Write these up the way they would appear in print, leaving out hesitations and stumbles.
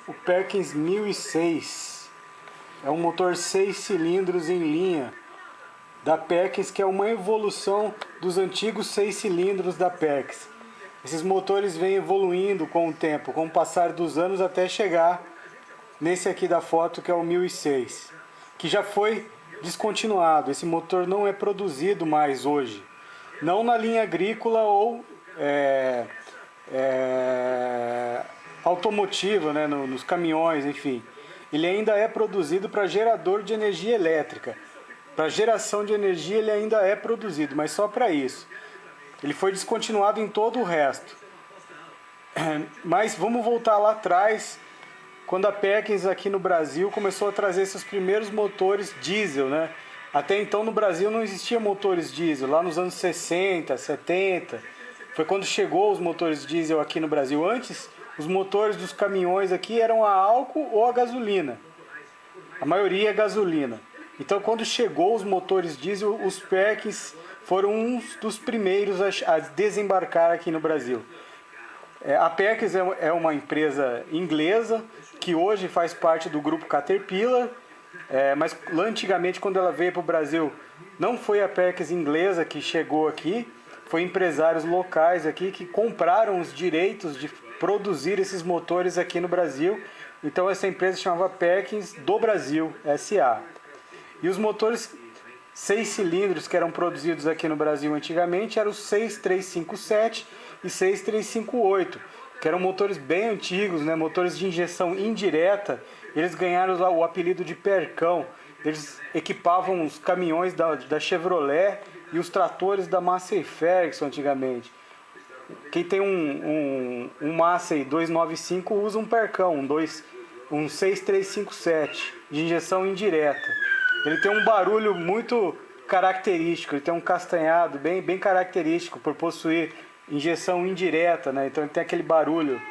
o Perkins 1006. É um motor 6 cilindros em linha da Perkins, que é uma evolução dos antigos 6 cilindros da Perkins. Esses motores vêm evoluindo com o tempo, com o passar dos anos, até chegar nesse aqui da foto, que é o 1006, que já foi descontinuado. Esse motor não é produzido mais hoje, não na linha agrícola ou automotiva, né, nos caminhões, enfim. Ele ainda é produzido para gerador de energia elétrica. Para geração de energia ele ainda é produzido, mas só para isso. Ele foi descontinuado em todo o resto. Mas vamos voltar lá atrás, quando a Perkins aqui no Brasil começou a trazer seus primeiros motores diesel, né? Até então no Brasil não existia motores diesel, lá nos anos 60, 70, foi quando chegou os motores diesel aqui no Brasil. Antes, os motores dos caminhões aqui eram a álcool ou a gasolina, a maioria é gasolina. Então quando chegou os motores diesel, os Perkins foram uns dos primeiros a desembarcar aqui no Brasil. A Perkins é uma empresa inglesa que hoje faz parte do grupo Caterpillar, mas antigamente, quando ela veio para o Brasil, não foi a Perkins inglesa que chegou aqui, foi empresários locais aqui que compraram os direitos de produzir esses motores aqui no Brasil. Então essa empresa chamava Perkins do Brasil SA. E os motores 6 cilindros que eram produzidos aqui no Brasil antigamente eram os 6357 e 6358, que eram motores bem antigos, né? Motores de injeção indireta. Eles ganharam o apelido de Percão. Eles equipavam os caminhões da Chevrolet e os tratores da Massey Ferguson antigamente. Quem tem um Massey 295 usa um Percão, um 6357 de injeção indireta. Ele tem um barulho muito característico, ele tem um castanhado bem característico por possuir injeção indireta, né? Então ele tem aquele barulho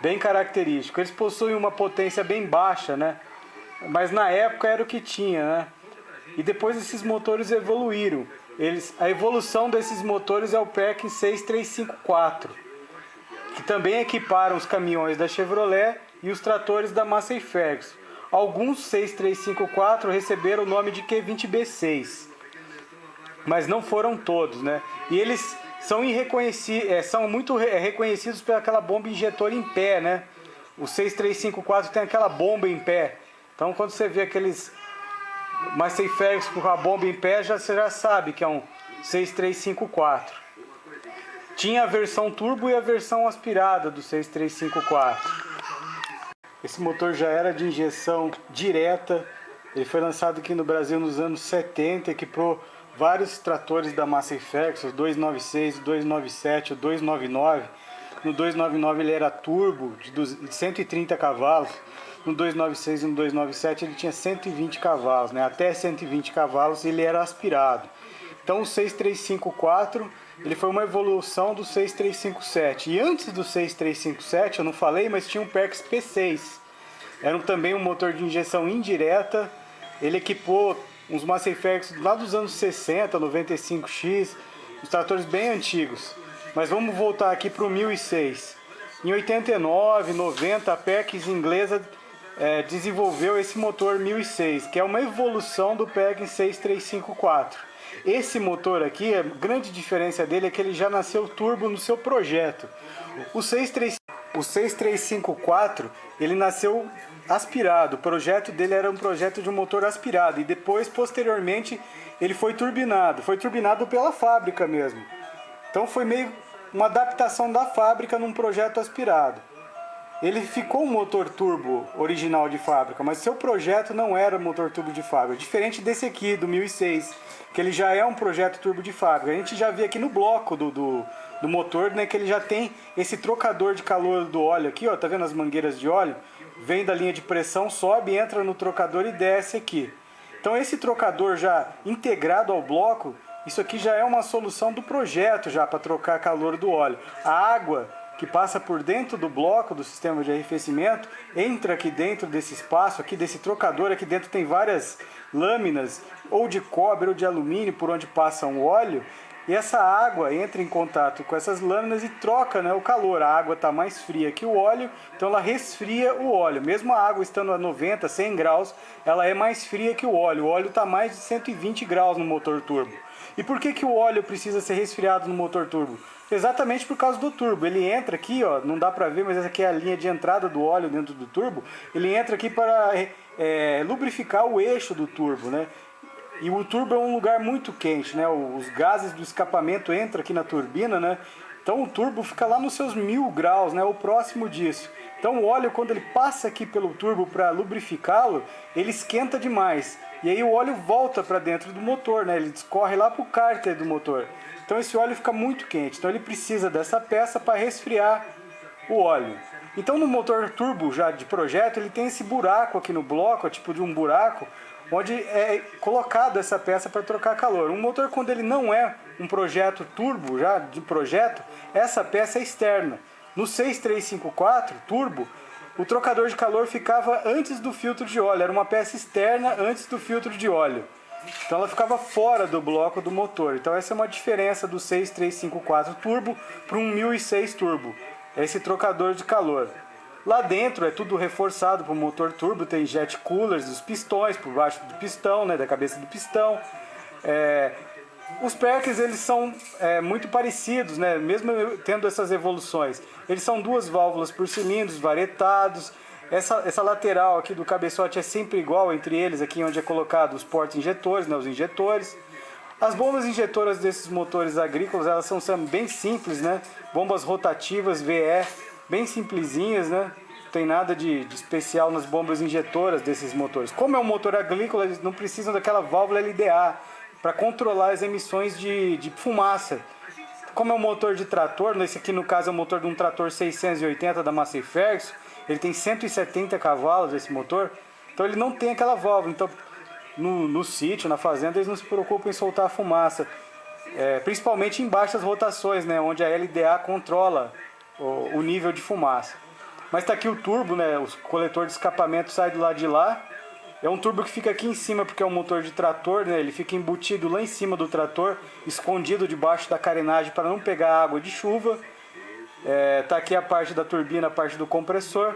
bem característico. Eles possuem uma potência bem baixa, né? Mas na época era o que tinha, né? E depois esses motores evoluíram. A evolução desses motores é o Perkins 6354, que também equiparam os caminhões da Chevrolet e os tratores da Massey Ferguson. Alguns 6354 receberam o nome de Q20B6, mas não foram todos, né? E eles são muito reconhecidos pelaquela bomba injetora em pé, né? O 6354 tem aquela bomba em pé. Então quando você vê aqueles Massey Ferguson com a bomba em pé, você já sabe que é um 6354. Tinha a versão turbo e a versão aspirada do 6354. Esse motor já era de injeção direta. Ele foi lançado aqui no Brasil nos anos 70, equipou vários tratores da Massey Ferguson, o 296, o 297, o 299. No 299 ele era turbo, de 130 cavalos. No 296 e no 297 ele tinha 120 cavalos, né? Até 120 cavalos ele era aspirado. Então o 6354 ele foi uma evolução do 6357. E antes do 6357, eu não falei, mas tinha um Perkins P6. Era também um motor de injeção indireta. Ele equipou uns Massey Ferguson lá dos anos 60, 95X, os tratores bem antigos. Mas vamos voltar aqui para o 1006. Em 89, 90, a Perkins inglesa desenvolveu esse motor 1006, que é uma evolução do Perkins 6354. Esse motor aqui, a grande diferença dele é que ele já nasceu turbo no seu projeto. O 6354, ele nasceu aspirado. O projeto dele era um projeto de um motor aspirado. E depois, posteriormente, ele foi turbinado. Foi turbinado pela fábrica mesmo. Então foi meio uma adaptação da fábrica num projeto aspirado. Ele ficou um motor turbo original de fábrica, mas seu projeto não era motor turbo de fábrica. Diferente desse aqui, do 1006, que ele já é um projeto turbo de fábrica. A gente já viu aqui no bloco do motor, né, que ele já tem esse trocador de calor do óleo aqui, ó, tá vendo as mangueiras de óleo? Vem da linha de pressão, sobe, entra no trocador e desce aqui. Então esse trocador já integrado ao bloco, isso aqui já é uma solução do projeto já para trocar calor do óleo. A água que passa por dentro do bloco do sistema de arrefecimento entra aqui dentro desse espaço aqui, desse trocador. Aqui dentro tem várias lâminas ou de cobre ou de alumínio por onde passa o óleo. e essa água entra em contato com essas lâminas e troca, né, o calor. A água está mais fria que o óleo, então ela resfria o óleo. Mesmo a água estando a 90, 100 graus, ela é mais fria que o óleo. O óleo está mais de 120 graus no motor turbo. E por que, que o óleo precisa ser resfriado no motor turbo? Exatamente por causa do turbo. Ele entra aqui, ó, não dá para ver, mas essa aqui é a linha de entrada do óleo dentro do turbo. Ele entra aqui para lubrificar o eixo do turbo, né? E o turbo é um lugar muito quente, né? Os gases do escapamento entram aqui na turbina, né? Então o turbo fica lá nos seus 1000 graus, né? Ou próximo disso. Então o óleo, quando ele passa aqui pelo turbo para lubrificá-lo, ele esquenta demais. E aí o óleo volta para dentro do motor, né? Ele escorre lá para o cárter do motor. Então esse óleo fica muito quente. Então ele precisa dessa peça para resfriar o óleo. Então no motor turbo já de projeto, ele tem esse buraco aqui no bloco, tipo de um buraco, onde é colocado essa peça para trocar calor. Um motor, quando ele não é um projeto turbo, já de projeto, essa peça é externa. No 6354 turbo, o trocador de calor ficava antes do filtro de óleo, era uma peça externa antes do filtro de óleo. Então ela ficava fora do bloco do motor. Então essa é uma diferença do 6354 turbo para um 1006 turbo. É esse trocador de calor. Lá dentro é tudo reforçado para o motor turbo, tem jet coolers, os pistões por baixo do pistão, né, da cabeça do pistão. Os perks eles são muito parecidos, né, mesmo tendo essas evoluções. Eles são duas válvulas por cilindros, varetados. Essa lateral aqui do cabeçote é sempre igual entre eles, aqui onde é colocado os porta-injetores, né, os injetores. As bombas injetoras desses motores agrícolas, elas são bem simples, né? Bombas rotativas VE, bem simplesinhas, né? Não tem nada de especial nas bombas injetoras desses motores. Como é um motor agrícola, eles não precisam daquela válvula LDA para controlar as emissões de fumaça. Como é um motor de trator, esse aqui no caso é o motor de um trator 680 da Massey Ferguson, ele tem 170 cavalos esse motor, então ele não tem aquela válvula. Então no sítio, na fazenda, eles não se preocupam em soltar fumaça, principalmente em baixas rotações, né, onde a LDA controla o nível de fumaça. Mas está aqui o turbo, né, o coletor de escapamento sai do lado de lá. É um turbo que fica aqui em cima porque é um motor de trator, né, ele fica embutido lá em cima do trator, escondido debaixo da carenagem para não pegar água de chuva. Tá aqui a parte da turbina, a parte do compressor.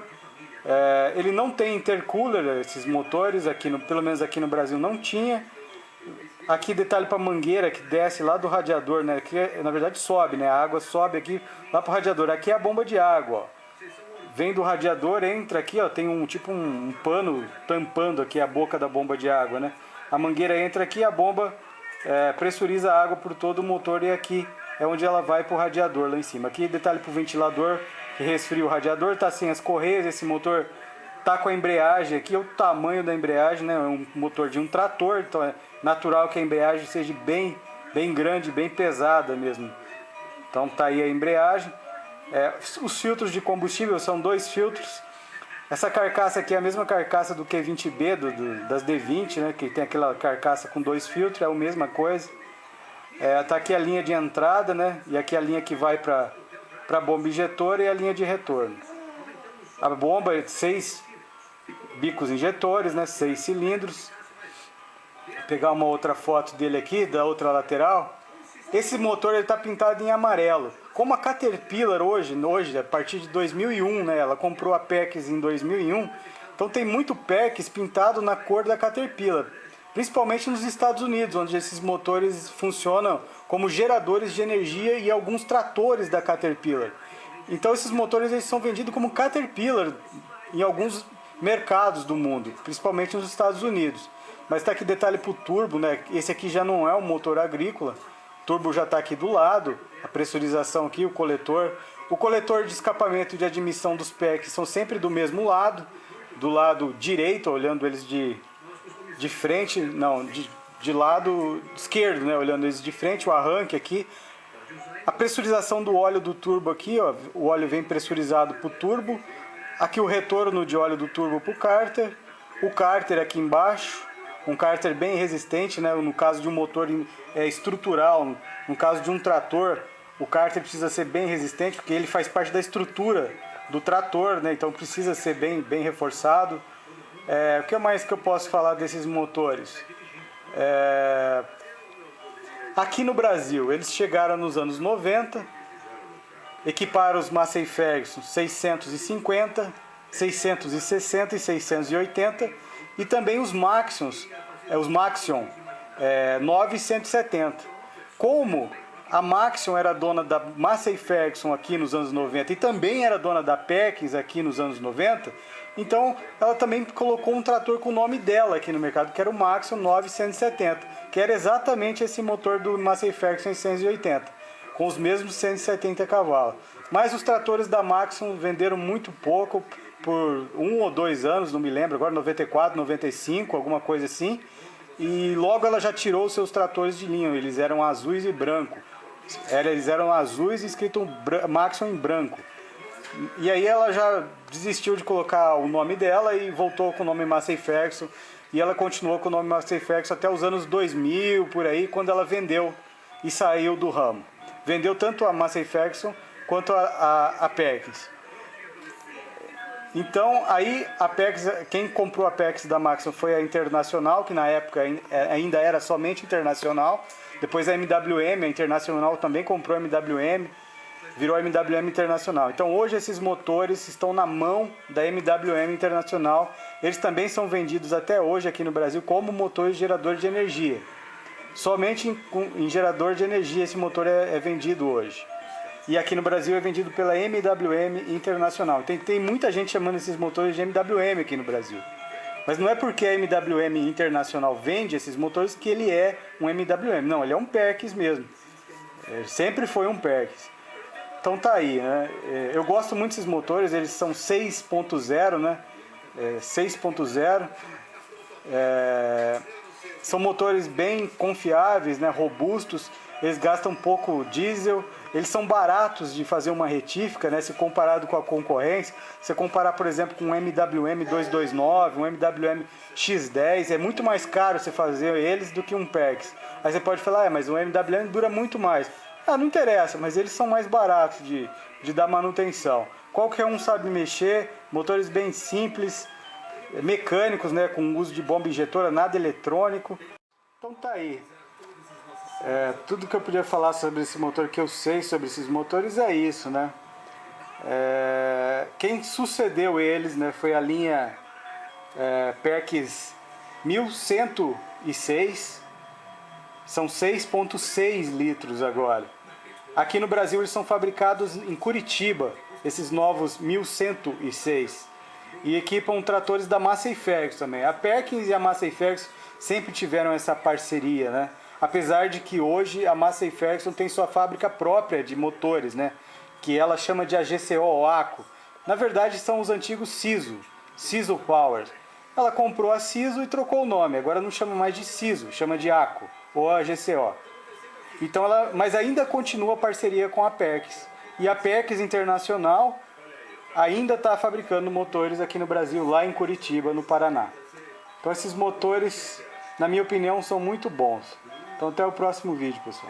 Ele não tem intercooler, esses motores, pelo menos aqui no Brasil não tinha. Aqui detalhe para mangueira que desce lá do radiador, né? Que na verdade sobe, né? A água sobe aqui lá para o radiador. Aqui é a bomba de água, ó. Vem do radiador, entra aqui, ó, tem um pano tampando aqui a boca da bomba de água, né? A mangueira entra aqui, a bomba pressuriza a água por todo o motor e aqui é onde ela vai para o radiador lá em cima. Aqui detalhe para o ventilador que resfria o radiador, tá sem as correias, esse motor tá com a embreagem aqui, é o tamanho da embreagem, né? É um motor de um trator, então é natural que a embreagem seja bem grande, bem pesada mesmo. Então tá aí a embreagem. Os filtros de combustível são 2 filtros. Essa carcaça aqui é a mesma carcaça do Q20B, das D20, né? Que tem aquela carcaça com 2 filtros, é a mesma coisa. Tá aqui a linha de entrada, né? E aqui a linha que vai para a bomba injetora e a linha de retorno. A bomba é 6 bicos injetores, né? 6 cilindros. Vou pegar uma outra foto dele aqui, da outra lateral. Esse motor está pintado em amarelo. Como a Caterpillar hoje, a partir de 2001, né? Ela comprou a Perkins em 2001. Então tem muito Perkins pintado na cor da Caterpillar. Principalmente nos Estados Unidos, onde esses motores funcionam como geradores de energia e alguns tratores da Caterpillar. Então esses motores eles são vendidos como Caterpillar em alguns mercados do mundo, principalmente nos Estados Unidos. Mas está aqui detalhe para o turbo, né? Esse aqui já não é um motor agrícola. O turbo já está aqui do lado, a pressurização aqui, o coletor. O coletor de escapamento e de admissão dos PECs são sempre do mesmo lado, do lado direito, olhando eles de frente, não, de lado esquerdo, né? Olhando eles de frente, o arranque aqui. A pressurização do óleo do turbo aqui, ó, o óleo vem pressurizado para o turbo. Aqui o retorno de óleo do turbo para o cárter. O cárter aqui embaixo, um cárter bem resistente, né? No caso de um motor estrutural, no caso de um trator, o cárter precisa ser bem resistente, porque ele faz parte da estrutura do trator, né? Então precisa ser bem reforçado. O que mais que eu posso falar desses motores? Aqui no Brasil, eles chegaram nos anos 90, equiparam os Massey Ferguson 650, 660 e 680 e também os Maxion 970. Como a Maxion era dona da Massey Ferguson aqui nos anos 90 e também era dona da Perkins aqui nos anos 90, então ela também colocou um trator com o nome dela aqui no mercado, que era o Maxion 970, que era exatamente esse motor do Massey Ferguson 680, com os mesmos 170 cavalos. Mas os tratores da Maxion venderam muito pouco, por 1 ou 2 anos, não me lembro, agora 94, 95, alguma coisa assim. E logo ela já tirou os seus tratores de linha, eles eram azuis e branco. Eles eram azuis e escrito Maxion em branco. E aí ela já desistiu de colocar o nome dela e voltou com o nome Massey Ferguson. E ela continuou com o nome Massey Ferguson até os anos 2000, por aí, quando ela vendeu e saiu do ramo. Vendeu tanto a Massey Ferguson quanto a Perkins. Então, aí a Perkins, quem comprou a Perkins da Maxion foi a Internacional, que na época ainda era somente Internacional. Depois a MWM, a Internacional também comprou a MWM, virou a MWM Internacional. Então hoje esses motores estão na mão da MWM Internacional. Eles também são vendidos até hoje aqui no Brasil como motores geradores de energia. Somente em gerador de energia esse motor é vendido hoje. E aqui no Brasil é vendido pela MWM Internacional. Tem muita gente chamando esses motores de MWM aqui no Brasil. Mas não é porque a MWM Internacional vende esses motores que ele é um MWM. Não, ele é um Perkins mesmo. Sempre foi um Perkins. Então tá aí, né? Eu gosto muito desses motores, eles são 6.0, né? 6.0. São motores bem confiáveis, né? Robustos. Eles gastam pouco diesel, eles são baratos de fazer uma retífica, né? Se comparado com a concorrência. Se comparar, por exemplo, com um MWM 229, um MWM X10, é muito mais caro você fazer eles do que um Perkins. Aí você pode falar, mas o MWM dura muito mais. Ah, não interessa, mas eles são mais baratos de dar manutenção. Qualquer um sabe mexer, motores bem simples, mecânicos, né? Com uso de bomba injetora, nada eletrônico. Então tá aí. Tudo que eu podia falar sobre esse motor, que eu sei sobre esses motores, é isso, né? Quem sucedeu eles, né, foi a linha Perkins 1106, são 6.6 litros agora. Aqui no Brasil eles são fabricados em Curitiba, esses novos 1106, e equipam tratores da Massey Ferguson também. A Perkins e a Massey Ferguson sempre tiveram essa parceria, né? Apesar de que hoje a Massey Ferguson tem sua fábrica própria de motores, né? Que ela chama de AGCO, ACO. Na verdade são os antigos Ciso Power. Ela comprou a Ciso e trocou o nome, agora não chama mais de Ciso, chama de ACO ou AGCO. Então mas ainda continua a parceria com a Perkins. E a Perkins Internacional ainda está fabricando motores aqui no Brasil, lá em Curitiba, no Paraná. Então esses motores, na minha opinião, são muito bons. Então até o próximo vídeo, pessoal.